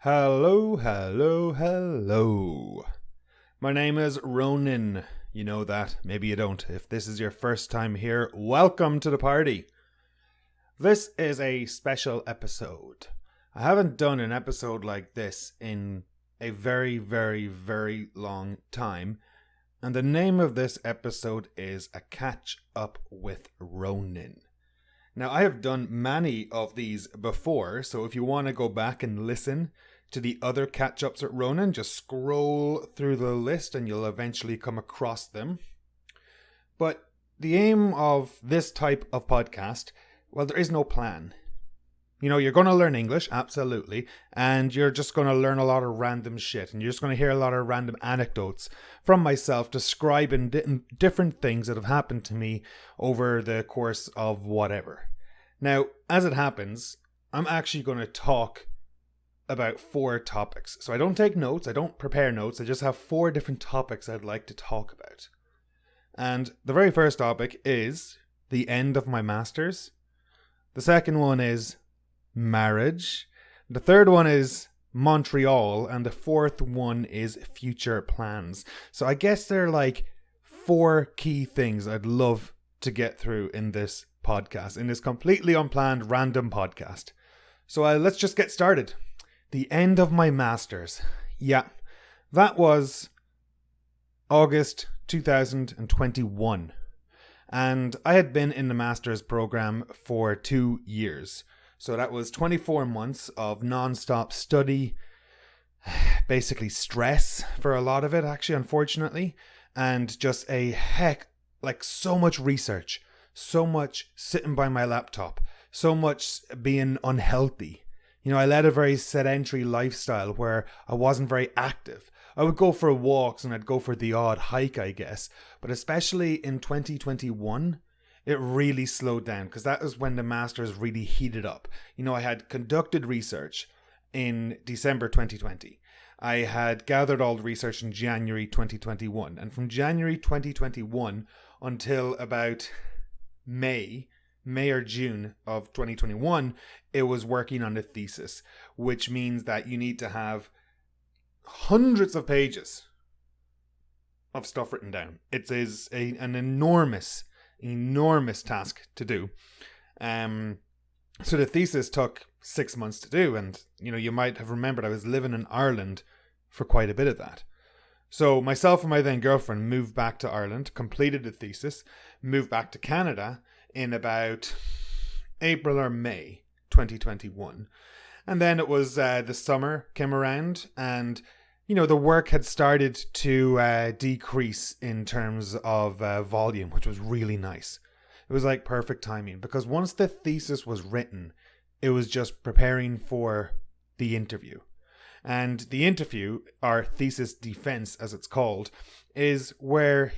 Hello, hello, hello. My name is Ronan. You know that. Maybe you don't. If this is your first time here, welcome to the party. This is a special episode. I haven't done an episode like this in a very, very, very long time. And the name of this episode is A Catch Up with Ronan. Now, I have done many of these before, so if you want to go back and listen to the other catch-ups at Ronan, just scroll through the list and you'll eventually come across them. But the aim of this type of podcast, well, there is no plan. You know, you're going to learn English, absolutely, and you're just going to learn a lot of random shit, and you're just going to hear a lot of random anecdotes from myself describing different things that have happened to me over the course of whatever. Now, as it happens, I'm actually going to talk about 4 topics. So I don't take notes, I don't prepare notes, I just have 4 different topics I'd like to talk about. And the very first topic is the end of my master's. The second one is marriage. The third one is Montreal. And the fourth one is future plans. So I guess there are like 4 key things I'd love to get through in this podcast, in this completely unplanned random podcast. So let's just get started. The end of my master's. Yeah, that was August 2021. And I had been in the master's program for 2 years. So that was 24 months of non-stop study, basically stress for a lot of it, actually, unfortunately. And just so much research, so much sitting by my laptop, so much being unhealthy. You know, I led a very sedentary lifestyle where I wasn't very active. I would go for walks and I'd go for the odd hike, I guess. But especially in 2021, it really slowed down because that was when the masters really heated up. You know, I had conducted research in December 2020. I had gathered all the research in January 2021. And from January 2021 until about May or June of 2021, it was working on a thesis, which means that you need to have hundreds of pages of stuff written down. It is an enormous task to do. So the thesis took 6 months to do, and you know, you might have remembered I was living in Ireland for quite a bit of that. So myself and my then girlfriend moved back to Ireland, completed the thesis, moved back to Canada in about April or May 2021. And then it was the summer came around and, you know, the work had started to decrease in terms of volume, which was really nice. It was like perfect timing because once the thesis was written, it was just preparing for the interview. And the interview, our thesis defense as it's called, is where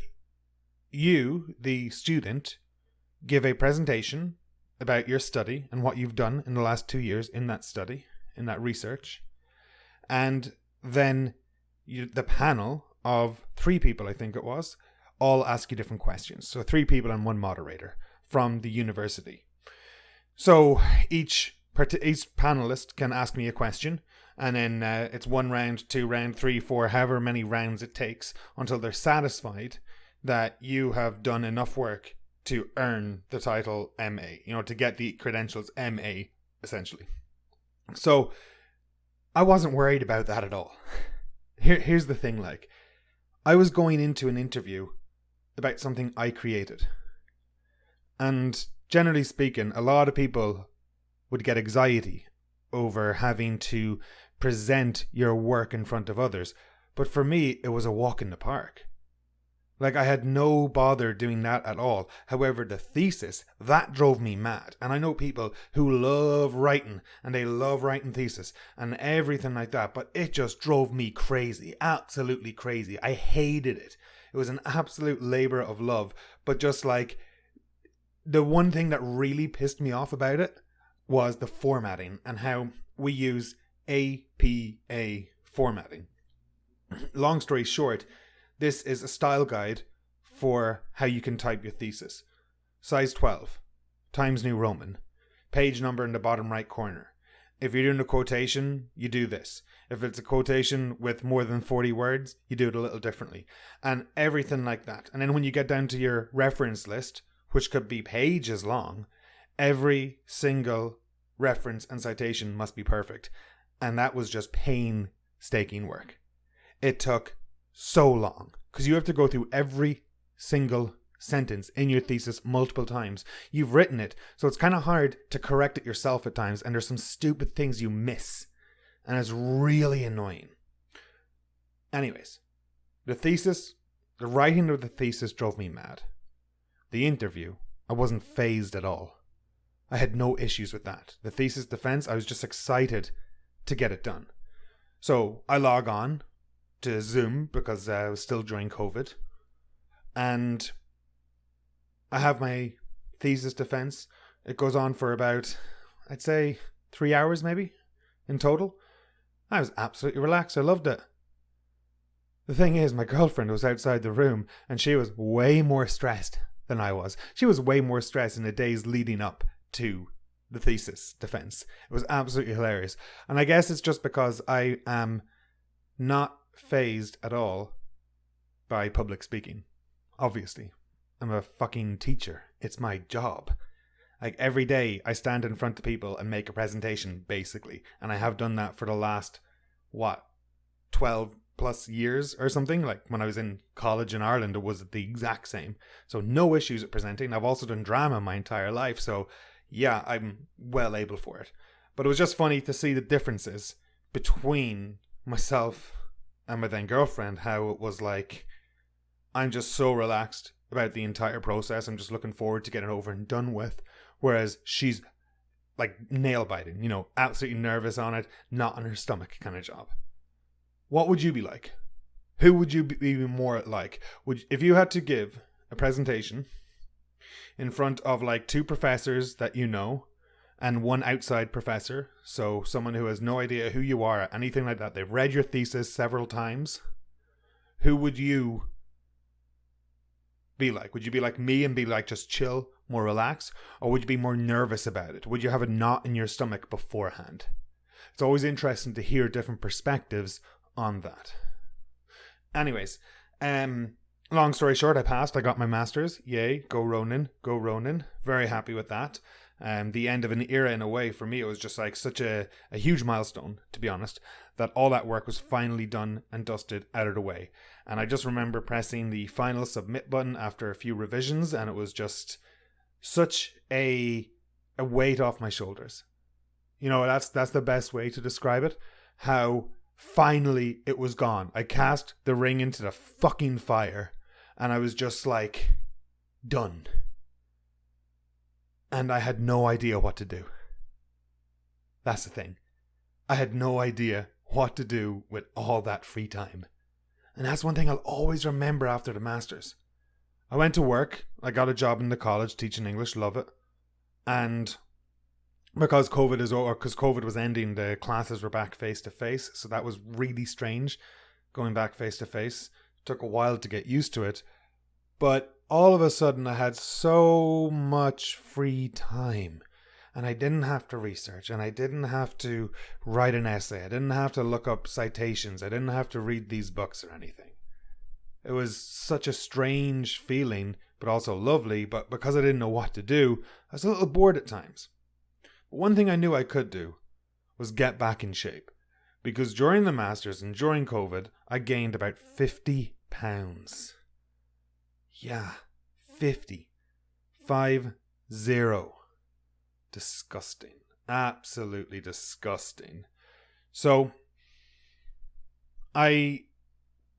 you, the student, give a presentation about your study and what you've done in the last 2 years in that study, in that research. And then the panel of 3 people, I think it was, all ask you different questions. So 3 people and 1 moderator from the university. So each panelist can ask me a question, and then it's 1 round, 2 round, 3, 4, however many rounds it takes until they're satisfied that you have done enough work to earn the title MA, you know, to get the credentials MA, essentially. So I wasn't worried about that at all. Here's the thing, like, I was going into an interview about something I created. And generally speaking, a lot of people would get anxiety over having to present your work in front of others. But for me, it was a walk in the park. Like, I had no bother doing that at all. However, the thesis, that drove me mad. And I know people who love writing, and they love writing thesis and everything like that, but it just drove me crazy, absolutely crazy. I hated it. It was an absolute labor of love. But just like, the one thing that really pissed me off about it was the formatting and how we use APA formatting. Long story short, this is a style guide for how you can type your thesis. Size 12, Times New Roman, page number in the bottom right corner. If you're doing a quotation, you do this. If it's a quotation with more than 40 words, you do it a little differently. And everything like that. And then when you get down to your reference list, which could be pages long, every single reference and citation must be perfect. And that was just painstaking work. It took so long because you have to go through every single sentence in your thesis multiple times. You've written it, so it's kind of hard to correct it yourself at times, and there's some stupid things you miss, and it's really annoying. Anyways, the writing of the thesis drove me mad. The interview, I wasn't fazed at all. I had no issues with that. The thesis defense, I was just excited to get it done. So I log on to Zoom because I was still during COVID, and I have my thesis defense. It goes on for about, I'd say, 3 hours maybe in total. I was absolutely relaxed. I loved it. The thing is, my girlfriend was outside the room and she was way more stressed than I was. She was way more stressed in the days leading up to the thesis defense. It was absolutely hilarious. And I guess it's just because I am not fazed at all by public speaking. Obviously. I'm a fucking teacher. It's my job. Like every day I stand in front of people and make a presentation basically. And I have done that for the last, 12 plus years or something. Like when I was in college in Ireland, it was the exact same. So no issues with presenting. I've also done drama my entire life. So yeah, I'm well able for it. But it was just funny to see the differences between myself and my then girlfriend. How it was like, I'm just so relaxed about the entire process. I'm just looking forward to getting it over and done with. Whereas she's like nail biting, absolutely nervous on it, not on her stomach kind of job. What would you be like? Who would you be more like? If you had to give a presentation in front of like 2 professors that you know and 1 outside professor, so someone who has no idea who you are, anything like that, they've read your thesis several times, who would you be like? Would you be like me and be like just chill, more relaxed? Or would you be more nervous about it? Would you have a knot in your stomach beforehand? It's always interesting to hear different perspectives on that. Anyways, long story short, I passed. I got my master's. Yay, go Ronan, go Ronan. Very happy with that. The end of an era in a way. For me, it was just like such a huge milestone, to be honest, that all that work was finally done and dusted out of the way. And I just remember pressing the final submit button after a few revisions, and it was just such a weight off my shoulders. That's the best way to describe it. How finally it was gone. I cast the ring into the fucking fire, and I was just like, done. And I had no idea what to do. That's the thing. I had no idea what to do with all that free time. And that's one thing I'll always remember after the Masters. I went to work. I got a job in the college teaching English. Love it. And because COVID was ending, the classes were back face to face. So that was really strange, going back face to face. Took a while to get used to it. But all of a sudden I had so much free time. And I didn't have to research, and I didn't have to write an essay. I didn't have to look up citations. I didn't have to read these books or anything. It was such a strange feeling, but also lovely. But because I didn't know what to do, I was a little bored at times. But one thing I knew I could do was get back in shape. Because during the Masters and during COVID, I gained about 50 pounds. Yeah, 50. 50. Disgusting. Absolutely disgusting. So, I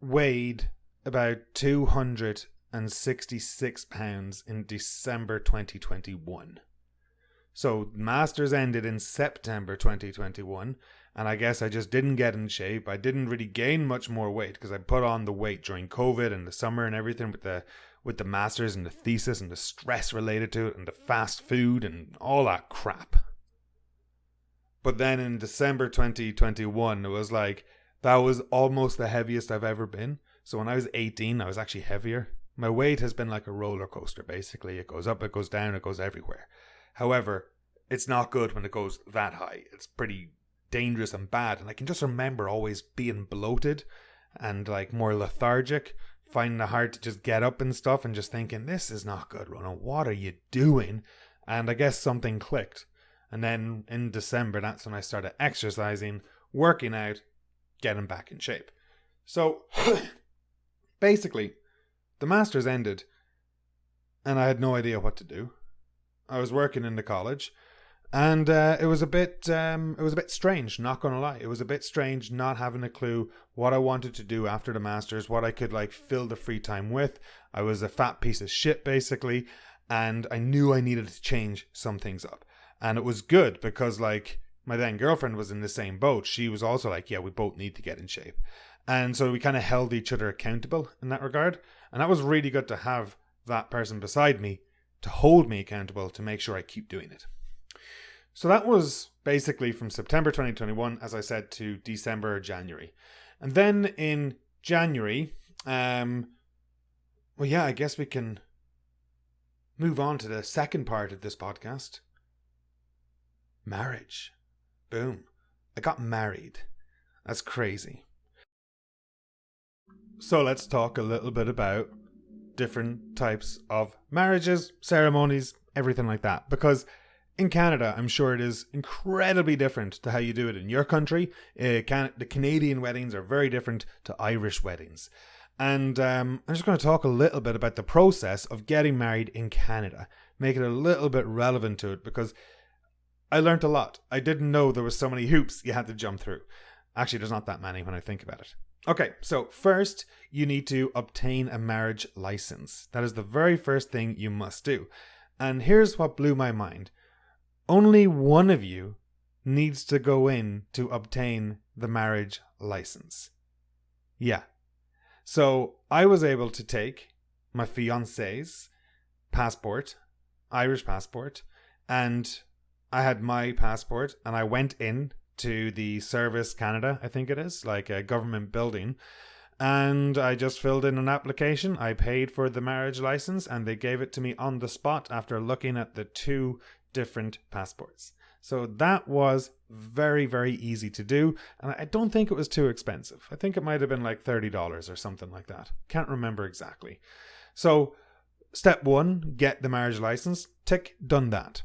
weighed about 266 pounds in December 2021. So, Masters ended in September 2021, and I guess I just didn't get in shape. I didn't really gain much more weight because I put on the weight during COVID and the summer and everything with the Masters and the thesis and the stress related to it and the fast food and all that crap. But then in December 2021, it was like, that was almost the heaviest I've ever been. So when I was 18, I was actually heavier. My weight has been like a roller coaster, basically. It goes up, it goes down, it goes everywhere. However, it's not good when it goes that high. It's pretty dangerous and bad. And I can just remember always being bloated and like more lethargic, finding it hard to just get up and stuff, and just thinking, this is not good, Ronan. What are you doing? And I guess something clicked. And then in December, that's when I started exercising, working out, getting back in shape. So basically, the Masters ended and I had no idea what to do. I was working in the college, and it was a bit strange, not gonna lie. It was a bit strange not having a clue what I wanted to do after the Masters, what I could like fill the free time with. I was a fat piece of shit basically, and I knew I needed to change some things up. And it was good because like my then girlfriend was in the same boat. She was also like, yeah, we both need to get in shape. And so we kind of held each other accountable in that regard. And that was really good to have that person beside me to hold me accountable, to make sure I keep doing it. So that was basically from September 2021, as I said, to December or January. And then in January, I guess we can move on to the second part of this podcast. Marriage. Boom. I got married. That's crazy. So let's talk a little bit about different types of marriages, ceremonies, everything like that. Because in Canada, I'm sure it is incredibly different to how you do it in your country. The Canadian weddings are very different to Irish weddings. And I'm just going to talk a little bit about the process of getting married in Canada. Make it a little bit relevant to it, because I learned a lot. I didn't know there was so many hoops you had to jump through. Actually, there's not that many when I think about it. Okay, so first, you need to obtain a marriage license. That is the very first thing you must do. And here's what blew my mind. Only one of you needs to go in to obtain the marriage license. Yeah. So I was able to take my fiancé's passport, Irish passport, and I had my passport, and I went in to the Service Canada, I think it is, like a government building, and I just filled in an application. I paid for the marriage license, and they gave it to me on the spot after looking at the two different passports. So that was very, very easy to do, and I don't think it was too expensive. I think it might have been like $30 or something like that. Can't remember exactly. So step 1, get the marriage license. Tick, done that.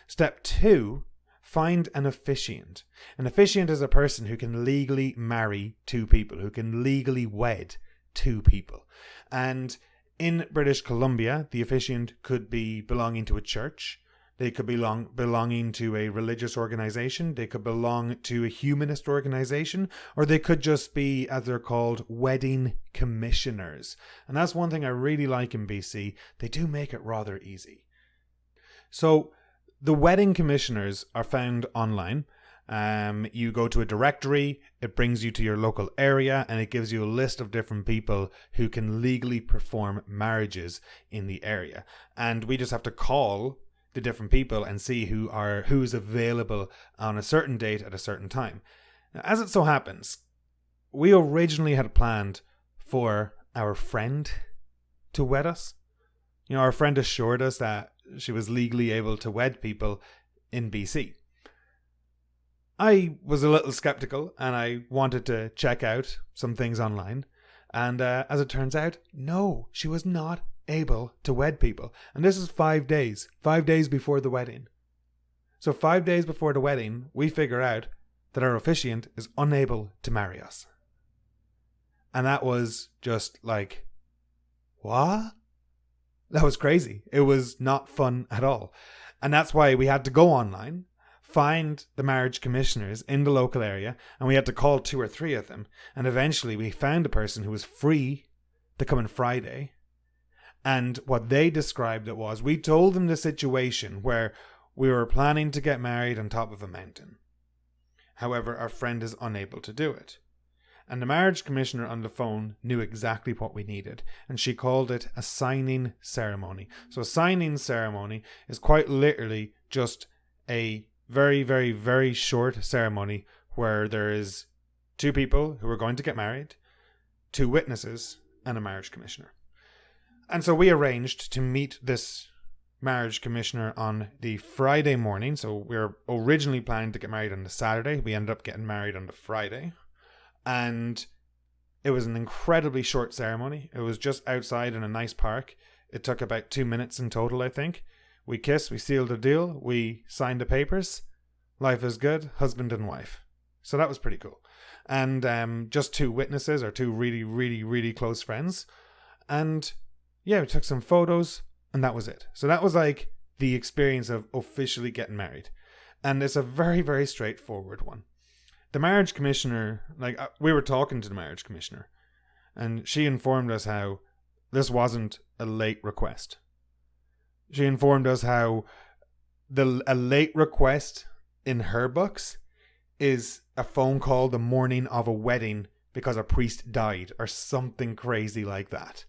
Step 2, find an officiant. An officiant is a person who can legally marry two people, who can legally wed two people. And in British Columbia, the officiant could be belonging to a church. They could belonging to a religious organization. They could belong to a humanist organization, or they could just be, as they're called, wedding commissioners. And that's one thing I really like in BC. They do make it rather easy. So the wedding commissioners are found online. You go to a directory, it brings you to your local area, and it gives you a list of different people who can legally perform marriages in the area. And we just have to call the different people and see who's available on a certain date at a certain time. Now, as it so happens, we originally had planned for our friend to wed us. You know, our friend assured us that she was legally able to wed people in BC. I was a little skeptical, and I wanted to check out some things online. And as it turns out, no, she was not able to wed people. And this is 5 days before the wedding. So 5 days before the wedding, we figure out that our officiant is unable to marry us. And that was just like, what? That was crazy. It was not fun at all. And that's why we had to go online, find the marriage commissioners in the local area, and we had to call 2 or 3 of them. And eventually we found a person who was free to come on Friday. And what they described it was, we told them the situation where we were planning to get married on top of a mountain. However, our friend is unable to do it. And the marriage commissioner on the phone knew exactly what we needed. And she called it a signing ceremony. So a signing ceremony is quite literally just a very, very, very short ceremony where there is 2 people who are going to get married, 2 witnesses, and a marriage commissioner. And so we arranged to meet this marriage commissioner on the Friday morning. So we were originally planning to get married on the Saturday. We ended up getting married on the Friday. And it was an incredibly short ceremony. It was just outside in a nice park. It took about 2 minutes in total, I think. We kissed, we sealed the deal, we signed the papers. Life is good, husband and wife. So that was pretty cool. And just 2 witnesses, or 2 really, really, really close friends. And yeah, we took some photos, and that was it. So that was like the experience of officially getting married. And it's a very, very straightforward one. The marriage commissioner, we were talking to the marriage commissioner, and she informed us how this wasn't a late request. She informed us how a late request in her books is a phone call the morning of a wedding because a priest died or something crazy like that.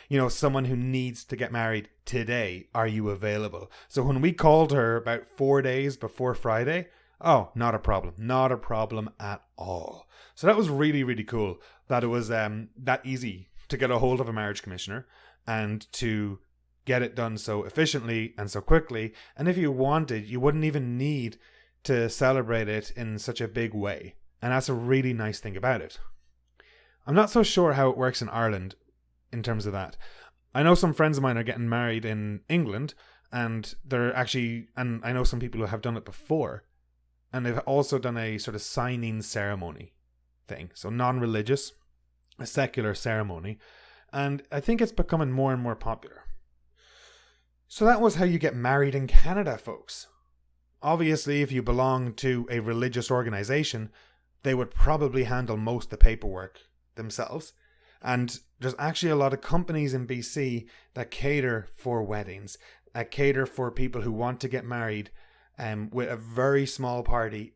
You know, someone who needs to get married today. Are you available? So when we called her about 4 days before Friday, oh, not a problem. Not a problem at all. So that was really, really cool that it was that easy to get a hold of a marriage commissioner and to get it done so efficiently and so quickly. And if you wanted, you wouldn't even need to celebrate it in such a big way. And that's a really nice thing about it. I'm not so sure how it works in Ireland in terms of that. I know some friends of mine are getting married in England, and and I know some people who have done it before. And they've also done a sort of signing ceremony thing. So non-religious, a secular ceremony. And I think it's becoming more and more popular. So that was how you get married in Canada, folks. Obviously, if you belong to a religious organization, they would probably handle most of the paperwork themselves. And there's actually a lot of companies in BC that cater for weddings, that cater for people who want to get married with a very small party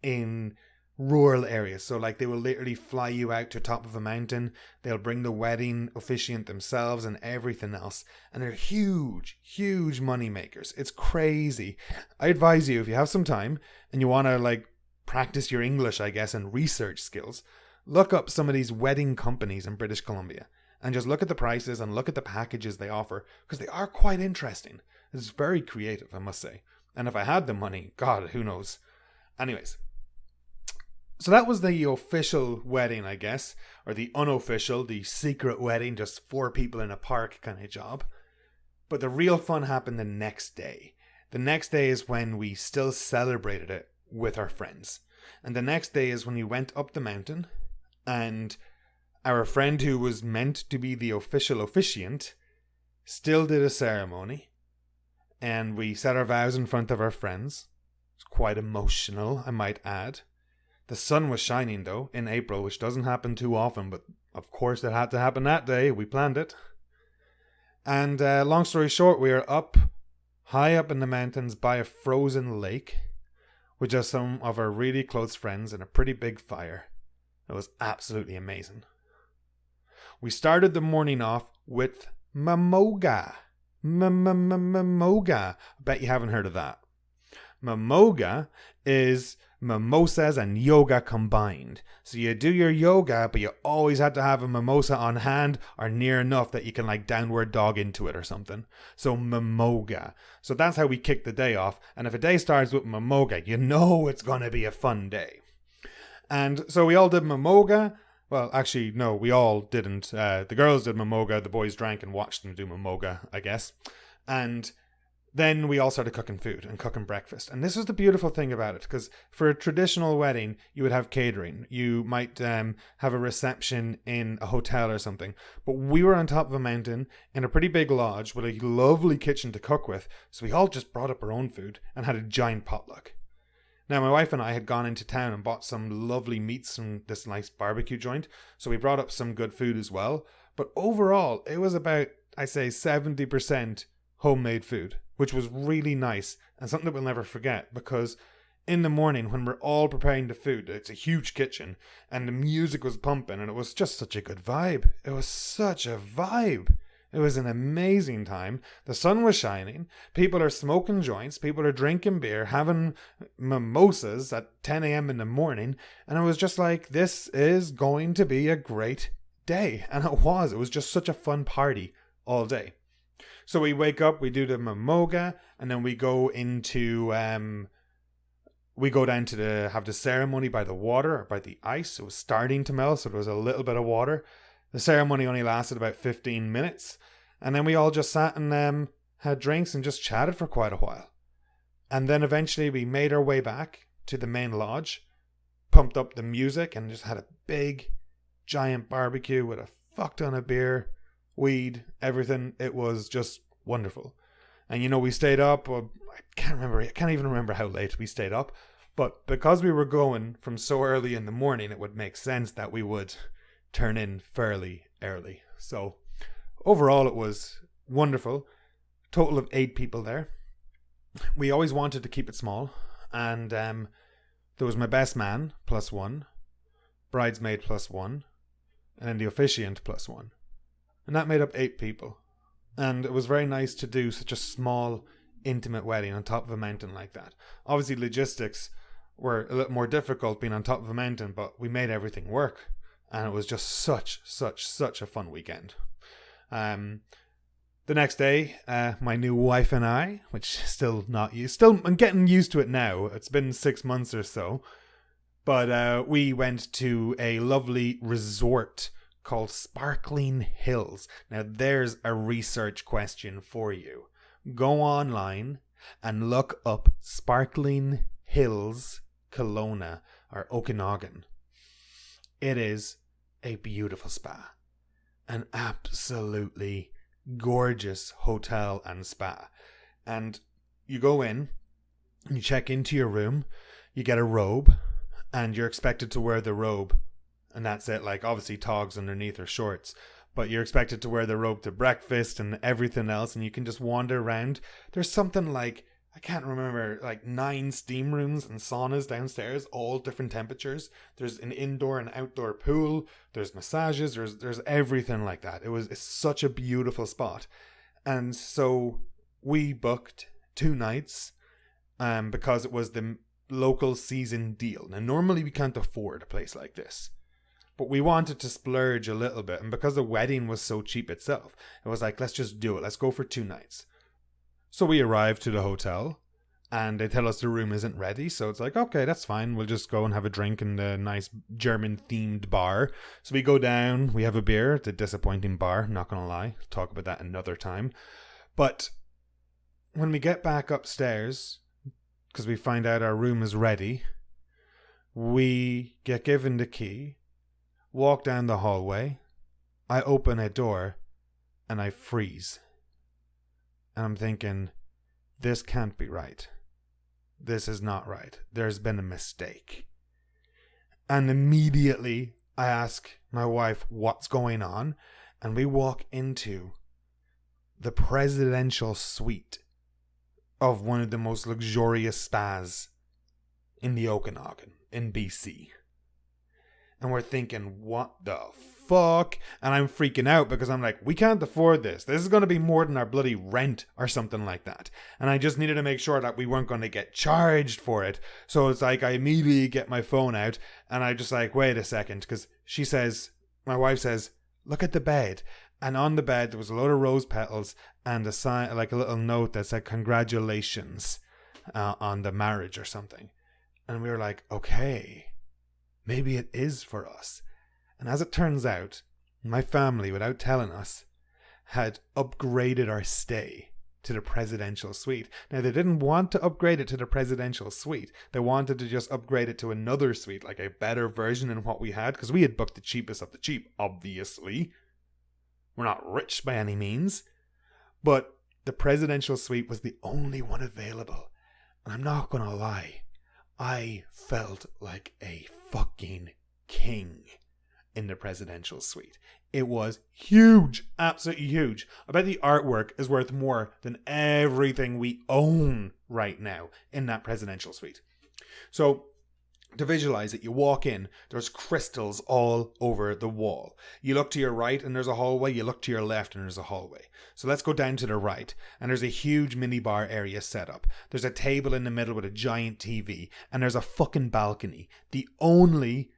in rural areas. So they will literally fly you out to the top of a mountain. They'll bring the wedding officiant themselves and everything else. And they're huge, huge money makers. It's crazy. I advise you, if you have some time and you want to practice your English, I guess, and research skills, look up some of these wedding companies in British Columbia and just look at the prices and look at the packages they offer, because they are quite interesting. It's very creative, I must say. And if I had the money, God, who knows? Anyways, so that was the official wedding, I guess, or the unofficial, the secret wedding, just 4 people in a park kind of job. But the real fun happened the next day. The next day is when we still celebrated it with our friends. And the next day is when we went up the mountain, and our friend who was meant to be the official officiant still did a ceremony. And we said our vows in front of our friends. It's quite emotional, I might add. The sun was shining, though, in April, which doesn't happen too often, but of course it had to happen that day. We planned it. And long story short, we are high up in the mountains by a frozen lake with just some of our really close friends and a pretty big fire. It was absolutely amazing. We started the morning off with Mamoga. Mamoga. I bet you haven't heard of that. Mamoga is mimosas and yoga combined. So you do your yoga, but you always have to have a mimosa on hand or near enough that you can downward dog into it or something. So Mamoga. So that's how we kick the day off. And if a day starts with Mamoga, you know it's going to be a fun day. And so we all did Mamoga. Well, actually, no, we all didn't. The girls did Mamoga, the boys drank and watched them do Mamoga, I guess. And then we all started cooking food and cooking breakfast. And this was the beautiful thing about it, because for a traditional wedding, you would have catering. You might have a reception in a hotel or something. But we were on top of a mountain in a pretty big lodge with a lovely kitchen to cook with. So we all just brought up our own food and had a giant potluck. Now, my wife and I had gone into town and bought some lovely meats from this nice barbecue joint. So we brought up some good food as well. But overall, it was about, I say, 70% homemade food, which was really nice and something that we'll never forget, because in the morning when we're all preparing the food, it's a huge kitchen and the music was pumping and it was just such a good vibe. It was such a vibe. It was an amazing time. The sun was shining. People are smoking joints. People are drinking beer, having mimosas at 10 a.m. in the morning. And it was just like, this is going to be a great day. And it was. It was just such a fun party all day. So we wake up, we do the mamoga, and then we go into we go down to have the ceremony by the water or by the ice. It was starting to melt, so there was a little bit of water. The ceremony only lasted about 15 minutes, and then we all just sat and had drinks and just chatted for quite a while. And then eventually we made our way back to the main lodge, pumped up the music, and just had a big, giant barbecue with a fuck ton of beer, weed, everything. It was just wonderful. And you know, we stayed up, I can't even remember how late we stayed up, but because we were going from so early in the morning, it would make sense that we would turn in fairly early. So overall, it was wonderful. Total of 8 people there. We always wanted to keep it small, and there was my best man +1, bridesmaid +1, and then the officiant +1, and that made up 8 people. And it was very nice to do such a small, intimate wedding on top of a mountain like that. Obviously, logistics were a little more difficult being on top of a mountain, but we made everything work. And it was just such a fun weekend. The next day, my new wife and I, which I'm getting used to it now. It's been 6 months or so. But we went to a lovely resort called Sparkling Hills. Now, there's a research question for you. Go online and look up Sparkling Hills, Kelowna, or Okanagan. It is a beautiful spa. An absolutely gorgeous hotel and spa. And you go in, you check into your room, you get a robe, and you're expected to wear the robe. And that's it, like obviously togs underneath or shorts. But you're expected to wear the robe to breakfast and everything else, and you can just wander around. There's something like, I can't remember, like 9 steam rooms and saunas downstairs, all different temperatures. There's an indoor and outdoor pool. There's massages. There's everything like that. It's such a beautiful spot. And so we booked 2 nights because it was the local season deal. Now, normally we can't afford a place like this, but we wanted to splurge a little bit. And because the wedding was so cheap itself, it was like, let's just do it. Let's go for 2 nights. So we arrived to the hotel and they tell us the room isn't ready. So it's like, okay, that's fine. We'll just go and have a drink in the nice German themed bar. So we go down, we have a beer at the disappointing bar. Not going to lie. Talk about that another time. But when we get back upstairs, because we find out our room is ready, we get given the key, walk down the hallway, I open a door, and I freeze. And I'm thinking, this can't be right. This is not right. There's been a mistake. And immediately I ask my wife what's going on, and we walk into the presidential suite of one of the most luxurious spas in the Okanagan, in BC. And we're thinking, what the fuck? And I'm freaking out because I'm like, we can't afford this. This is going to be more than our bloody rent or something like that. And I just needed to make sure that we weren't going to get charged for it. So it's like I immediately get my phone out and I just like, wait a second. Because my wife says, look at the bed. And on the bed, there was a load of rose petals and a sign, like a little note that said, congratulations on the marriage or something. And we were like, okay, maybe it is for us. And as it turns out, my family, without telling us, had upgraded our stay to the presidential suite. Now, they didn't want to upgrade it to the presidential suite. They wanted to just upgrade it to another suite, like a better version than what we had, because we had booked the cheapest of the cheap, obviously. We're not rich by any means. But the presidential suite was the only one available. And I'm not going to lie, I felt like a fucking king in the presidential suite. It was huge, absolutely huge. I bet the artwork is worth more than everything we own right now in that presidential suite. So, to visualize it, you walk in, there's crystals all over the wall. You look to your right and there's a hallway, you look to your left and there's a hallway. So let's go down to the right, and there's a huge minibar area set up. There's a table in the middle with a giant TV, and there's a fucking balcony. The only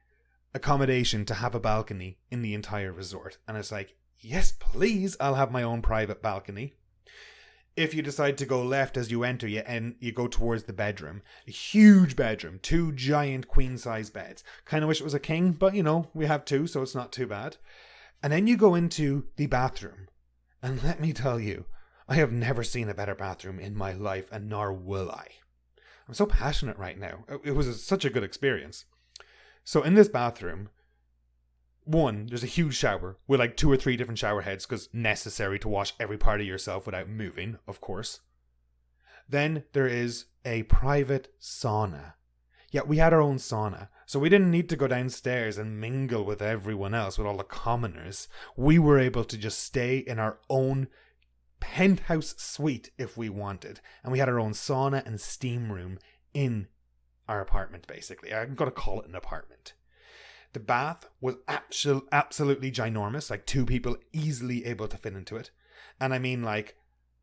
accommodation to have a balcony in the entire resort. And it's like, yes please, I'll have my own private balcony. If you decide to go left as you enter, you go towards the bedroom. A huge bedroom, 2 giant queen-size beds. Kind of wish it was a king, but we have 2, so it's not too bad. And then you go into the bathroom. And let me tell you, I have never seen a better bathroom in my life, and nor will I. I'm so passionate right now. It was such a good experience. So in this bathroom, one, there's a huge shower with like 2 or 3 different shower heads because necessary to wash every part of yourself without moving, of course. Then there is a private sauna. Yeah, we had our own sauna. So we didn't need to go downstairs and mingle with everyone else, with all the commoners. We were able to just stay in our own penthouse suite if we wanted. And we had our own sauna and steam room in our apartment, basically. I'm going to call it an apartment. The bath was absolutely ginormous, like 2 people easily able to fit into it. And I mean, like,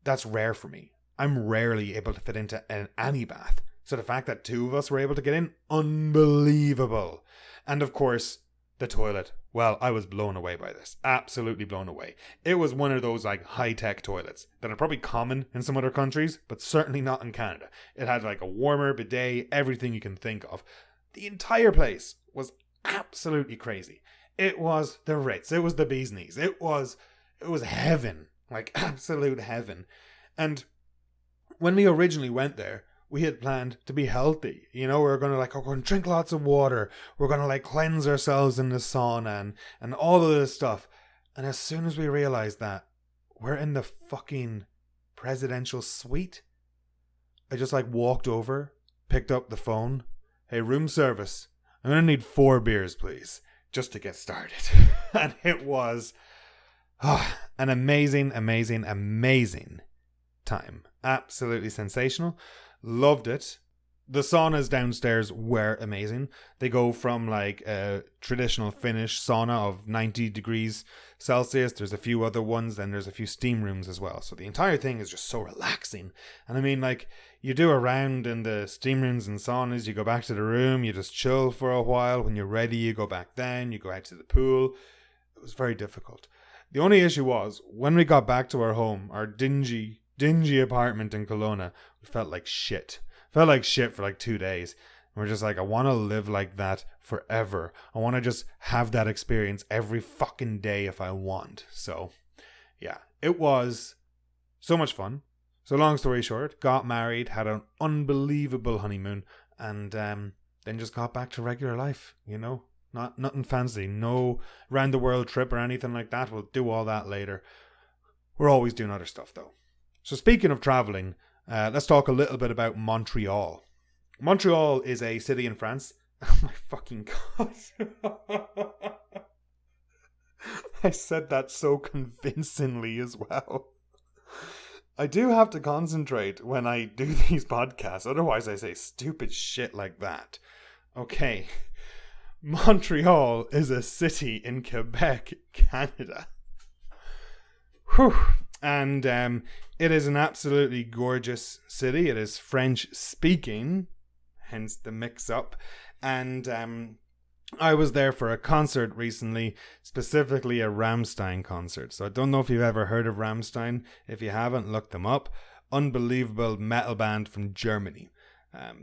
that's rare for me. I'm rarely able to fit into any bath. So the fact that 2 of us were able to get in, unbelievable. And of course, the toilet. Well, I was blown away by this. Absolutely blown away. It was one of those like high-tech toilets that are probably common in some other countries, but certainly not in Canada. It had like a warmer, bidet, everything you can think of. The entire place was absolutely crazy. It was the Ritz. It was the bee's knees. It was heaven. Like absolute heaven. And when we originally went there, we had planned to be healthy. We were going to drink lots of water. We're going to cleanse ourselves in the sauna and all of this stuff. And as soon as we realized that we're in the fucking presidential suite, I just walked over, picked up the phone. Hey, room service. I'm going to need 4 beers, please, just to get started. And it was an amazing, amazing, amazing time. Absolutely sensational. Loved it. The saunas downstairs were amazing. They go from a traditional Finnish sauna of 90 degrees Celsius. There's a few other ones. Then there's a few steam rooms as well. So the entire thing is just so relaxing. And I mean, you do a round in the steam rooms and saunas. You go back to the room. You just chill for a while. When you're ready, you go back then. You go out to the pool. It was very difficult. The only issue was, when we got back to our home, our dingy apartment in Kelowna, we felt like shit. Felt like shit for 2 days. And we're just I want to live like that forever. I want to just have that experience every fucking day if I want. So, yeah, it was so much fun. So long story short, got married, had an unbelievable honeymoon, and then just got back to regular life, Nothing fancy, no round the world trip or anything like that. We'll do all that later. We're always doing other stuff though. So speaking of traveling, let's talk a little bit about Montreal. Montreal is a city in France. Oh my fucking God. I said that so convincingly as well. I do have to concentrate when I do these podcasts. Otherwise I say stupid shit like that. Okay. Montreal is a city in Quebec, Canada. Whew. And it is an absolutely gorgeous city. It is French speaking, hence the mix up. And I was there for a concert recently, specifically a Rammstein concert. So I don't know if you've ever heard of Rammstein. If you haven't, look them up. Unbelievable metal band from Germany.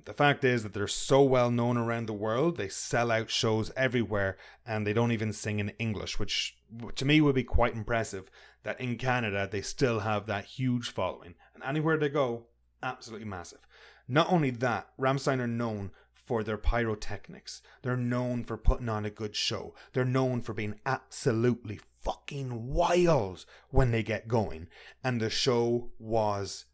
The fact is that they're so well known around the world, they sell out shows everywhere, and they don't even sing in English, which to me would be quite impressive, that in Canada they still have that huge following. And anywhere they go, absolutely massive. Not only that, Rammstein are known for their pyrotechnics. They're known for putting on a good show. They're known for being absolutely fucking wild when they get going. And the show was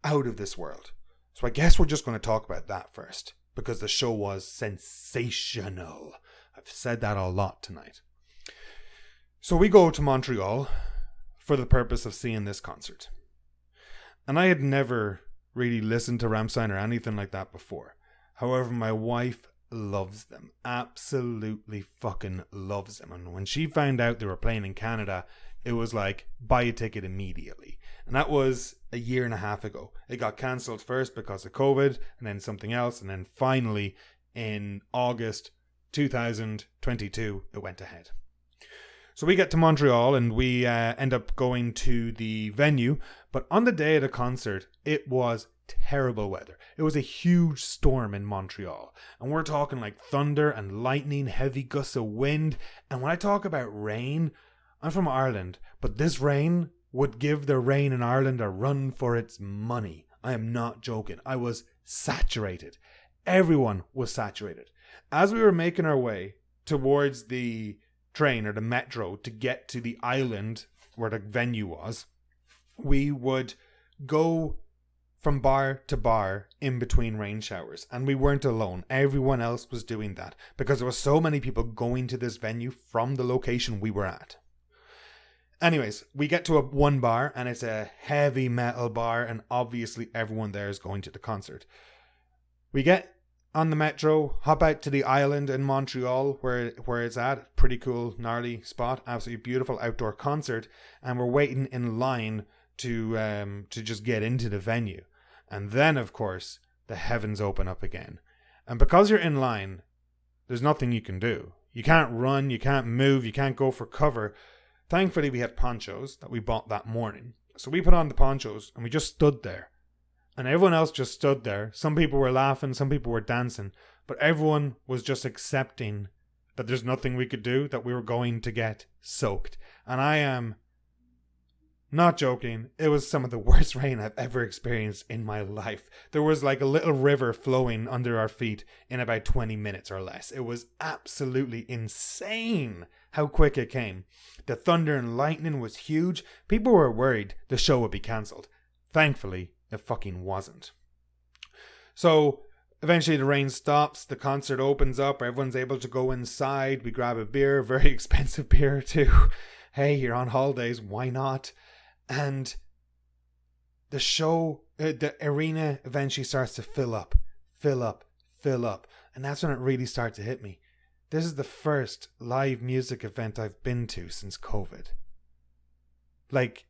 out of this world. So I guess we're just going to talk about that first, because the show was sensational. I've said that a lot tonight. So we go to Montreal for the purpose of seeing this concert. And I had never really listened to Rammstein or anything like that before. However, my wife loves them. Absolutely fucking loves them. And when she found out they were playing in Canada, it was buy a ticket immediately. And that was a year and a half ago. It got cancelled first because of COVID, and then something else, and then finally in August 2022 it went ahead. So we get to Montreal and we end up going to the venue. But on the day of the concert, it was terrible weather. It was a huge storm in Montreal. And we're talking like thunder and lightning, heavy gusts of wind. And when I talk about rain, I'm from Ireland. But this rain would give the rain in Ireland a run for its money. I am not joking. I was saturated. Everyone was saturated. As we were making our way towards the train or the metro to get to the island where the venue was, we would go from bar to bar in between rain showers. And we weren't alone. Everyone else was doing that because there were so many people going to this venue from the location we were at. Anyways, we get to one bar and it's a heavy metal bar and obviously everyone there is going to the concert. We get on the metro, hop out to the island in Montreal where it's at. Pretty cool, gnarly spot. Absolutely beautiful outdoor concert. And we're waiting in line to just get into the venue. And then, of course, the heavens open up again. And because you're in line, there's nothing you can do. You can't run, you can't move, you can't go for cover. Thankfully, we had ponchos that we bought that morning. So we put on the ponchos and we just stood there. And everyone else just stood there. Some people were laughing, some people were dancing. But everyone was just accepting that there's nothing we could do, that we were going to get soaked. And I am not joking. It was some of the worst rain I've ever experienced in my life. There was like a little river flowing under our feet in about 20 minutes or less. It was absolutely insane how quick it came. The thunder and lightning was huge. People were worried the show would be cancelled. Thankfully, it fucking wasn't. So eventually the rain stops, the concert opens up, everyone's able to go inside. We grab a beer, very expensive beer too. Hey, you're on holidays, why not? And the show, the arena eventually starts to fill up. And that's when it really started to hit me. This is the first live music event I've been to since COVID. Like,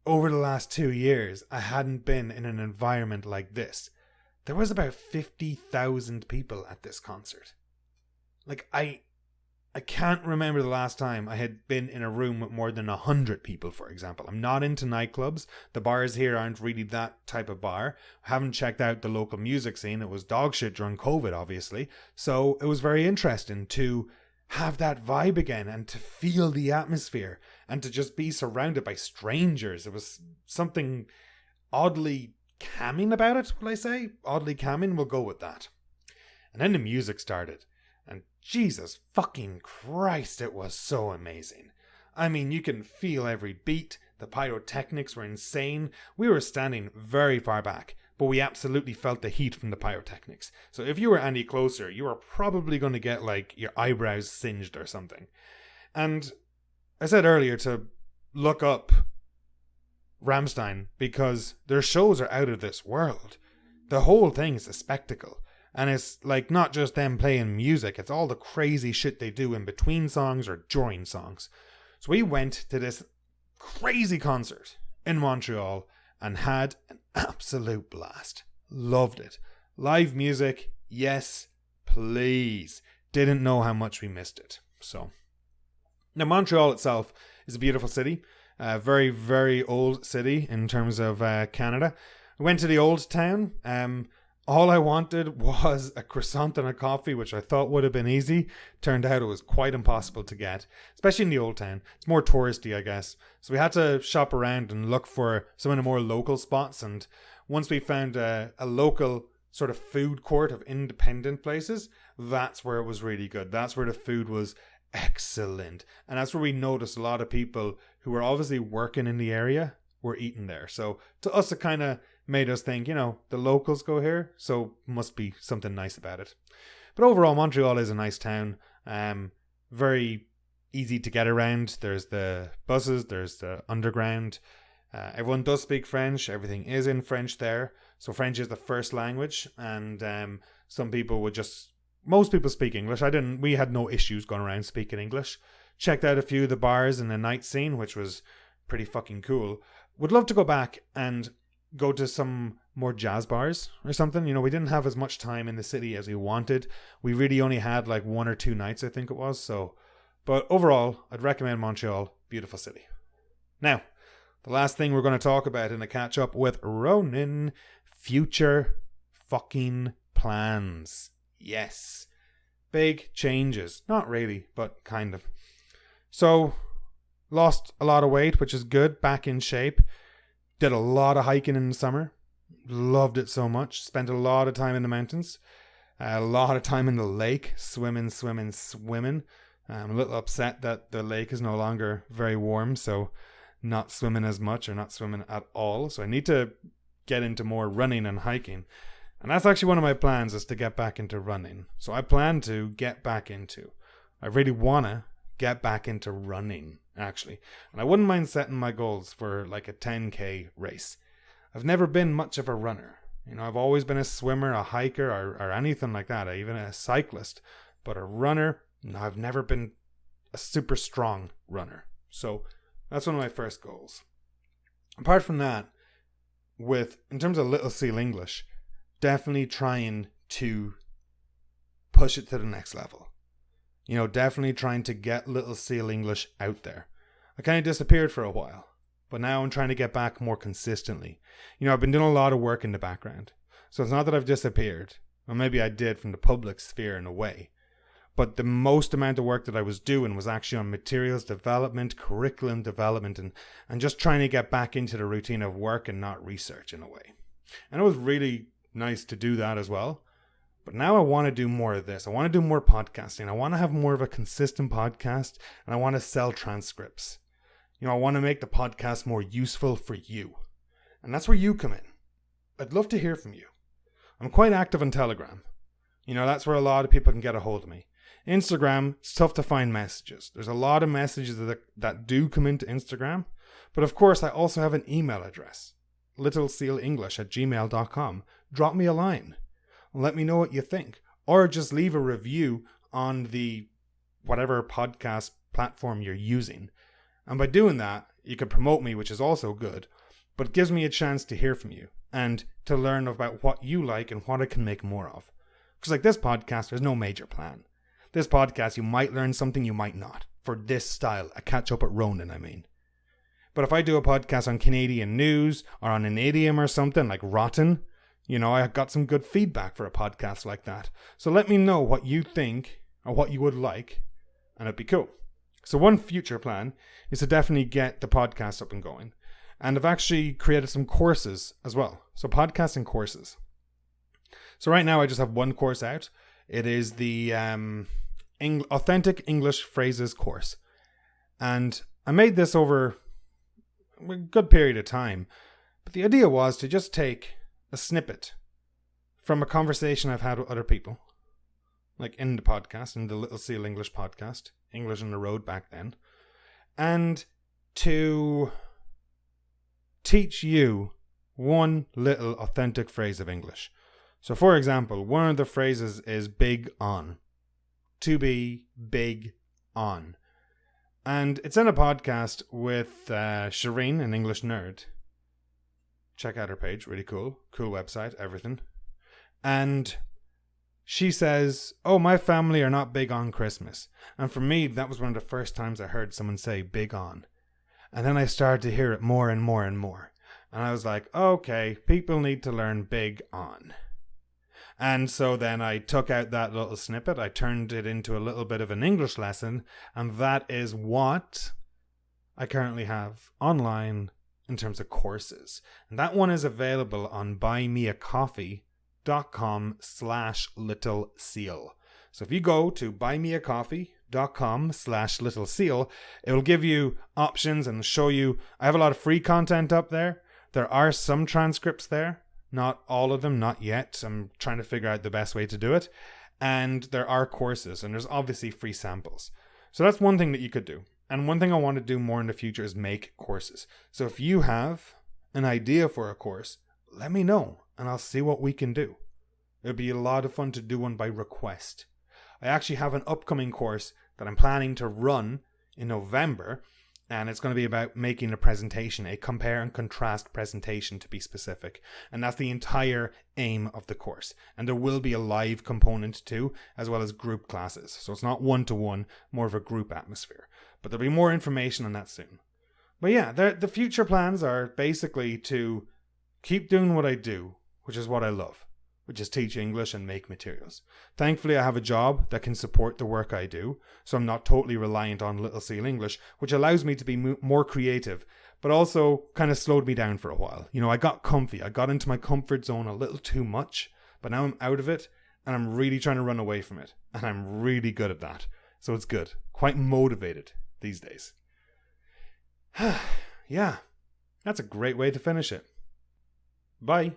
over the last 2 years, I hadn't been in an environment like this. There was about 50,000 people at this concert. Like, I can't remember the last time I had been in a room with more than 100 people, for example. I'm not into nightclubs. The bars here aren't really that type of bar. I haven't checked out the local music scene. It was dog shit during COVID, obviously. So it was very interesting to have that vibe again and to feel the atmosphere and to just be surrounded by strangers. It was something oddly calming about it, will I say? Oddly calming, we'll go with that. And then the music started. And Jesus fucking Christ, it was so amazing. I mean, you can feel every beat. The pyrotechnics were insane. We were standing very far back, but we absolutely felt the heat from the pyrotechnics. So if you were any closer, you were probably going to get like your eyebrows singed or something. And I said earlier to look up Rammstein because their shows are out of this world. The whole thing is a spectacle. And it's like not just them playing music, it's all the crazy shit they do in between songs or during songs. So we went to this crazy concert in Montreal and had an absolute blast. Loved it. Live music, yes, please. Didn't know how much we missed it. So, now Montreal itself is a beautiful city. A very, very old city in terms of Canada. We went to the old town. All I wanted was a croissant and a coffee, which I thought would have been easy. Turned out it was quite impossible to get, especially in the old town. It's more touristy, I guess. So we had to shop around and look for some of the more local spots. And once we found a local sort of food court of independent places, that's where it was really good. That's where the food was excellent. And that's where we noticed a lot of people who were obviously working in the area were eating there. So to us, it kind of made us think, you know, the locals go here, so must be something nice about it. But overall, Montreal is a nice town. Very easy to get around. There's the buses, there's the underground. Everyone does speak French. Everything is in French there. So French is the first language. And most people speak English. We had no issues going around speaking English. Checked out a few of the bars in the night scene, which was pretty fucking cool. Would love to go back and go to some more jazz bars or something. You know, we didn't have as much time in the city as we wanted. We really only had like 1 or 2 nights, I think it was. So, But overall, I'd recommend Montreal. Beautiful city. Now, the last thing we're going to talk about in a catch up with Ronan, future fucking plans. Yes. Big changes. Not really, but kind of. So, lost a lot of weight, which is good. Back in shape. Did a lot of hiking in the summer. Loved it so much. Spent a lot of time in the mountains. A lot of time in the lake. Swimming. I'm a little upset that the lake is no longer very warm, so not swimming as much or not swimming at all. So I need to get into more running and hiking. And that's actually one of my plans, is to get back into running. So I plan to get back into. I really want to get back into running, actually. And I wouldn't mind setting my goals for like a 10K race. I've never been much of a runner. You know, I've always been a swimmer, a hiker, or anything like that. Even a cyclist. But a runner, no, I've never been a super strong runner. So that's one of my first goals. Apart from that, in terms of Little Seal English, definitely trying to push it to the next level. You know, definitely trying to get Little Seal English out there. I kind of disappeared for a while, but now I'm trying to get back more consistently. You know, I've been doing a lot of work in the background. So it's not that I've disappeared. Or maybe I did from the public sphere in a way. But the most amount of work that I was doing was actually on materials development, curriculum development, and just trying to get back into the routine of work and not research in a way. And it was really nice to do that as well. But now I want to do more of this. I want to do more podcasting. I want to have more of a consistent podcast, and I want to sell transcripts. You know, I want to make the podcast more useful for you. And that's where you come in. I'd love to hear from you. I'm quite active on Telegram. You know, that's where a lot of people can get a hold of me. Instagram, it's tough to find messages. There's a lot of messages that do come into Instagram. But of course, I also have an email address. littlesealenglish@gmail.com. Drop me a line. Let me know what you think. Or just leave a review on the whatever podcast platform you're using. And by doing that, you can promote me, which is also good. But it gives me a chance to hear from you and to learn about what you like and what I can make more of. Because like this podcast, there's no major plan. This podcast, you might learn something, you might not. For this style, a catch up at Ronan, I mean. But if I do a podcast on Canadian news or on an idiom or something like rotten, you know, I got some good feedback for a podcast like that. So let me know what you think or what you would like, and it'd be cool. So one future plan is to definitely get the podcast up and going. And I've actually created some courses as well. So podcasting courses. So right now I just have one course out. It is the Authentic English Phrases course. And I made this over a good period of time. But the idea was to just take a snippet from a conversation I've had with other people. Like in the podcast, in the Little Seal English podcast. English on the Road back then. And to teach you one little authentic phrase of English. So for example, one of the phrases is big on. To be big on. And it's in a podcast with Shireen, an English nerd. Check out her page, really cool. Cool website, everything. And she says, oh, my family are not big on Christmas. And for me, that was one of the first times I heard someone say big on. And then I started to hear it more and more and more. And I was like, okay, people need to learn big on. And so then I took out that little snippet, I turned it into a little bit of an English lesson, and that is what I currently have online in terms of courses. And that one is available on buymeacoffee.com/littleseal. So if you go to buymeacoffee.com/littleseal, it will give you options and show you. I have a lot of free content up there. There are some transcripts there. Not all of them, not yet. I'm trying to figure out the best way to do it. And there are courses, and there's obviously free samples. So that's one thing that you could do. And one thing I want to do more in the future is make courses. So if you have an idea for a course, let me know, and I'll see what we can do. It'd be a lot of fun to do one by request. I actually have an upcoming course that I'm planning to run in November, And it's going to be about making a presentation, a compare and contrast presentation to be specific. And that's the entire aim of the course. And there will be a live component too, as well as group classes. So it's not one-to-one, more of a group atmosphere. But there'll be more information on that soon. But yeah, the future plans are basically to keep doing what I do, which is what I love, which is teach English and make materials. Thankfully, I have a job that can support the work I do, so I'm not totally reliant on Little Seal English, which allows me to be more creative, but also kind of slowed me down for a while. You know, I got comfy. I got into my comfort zone a little too much, but now I'm out of it, and I'm really trying to run away from it, and I'm really good at that. So it's good. Quite motivated these days. Yeah, that's a great way to finish it. Bye.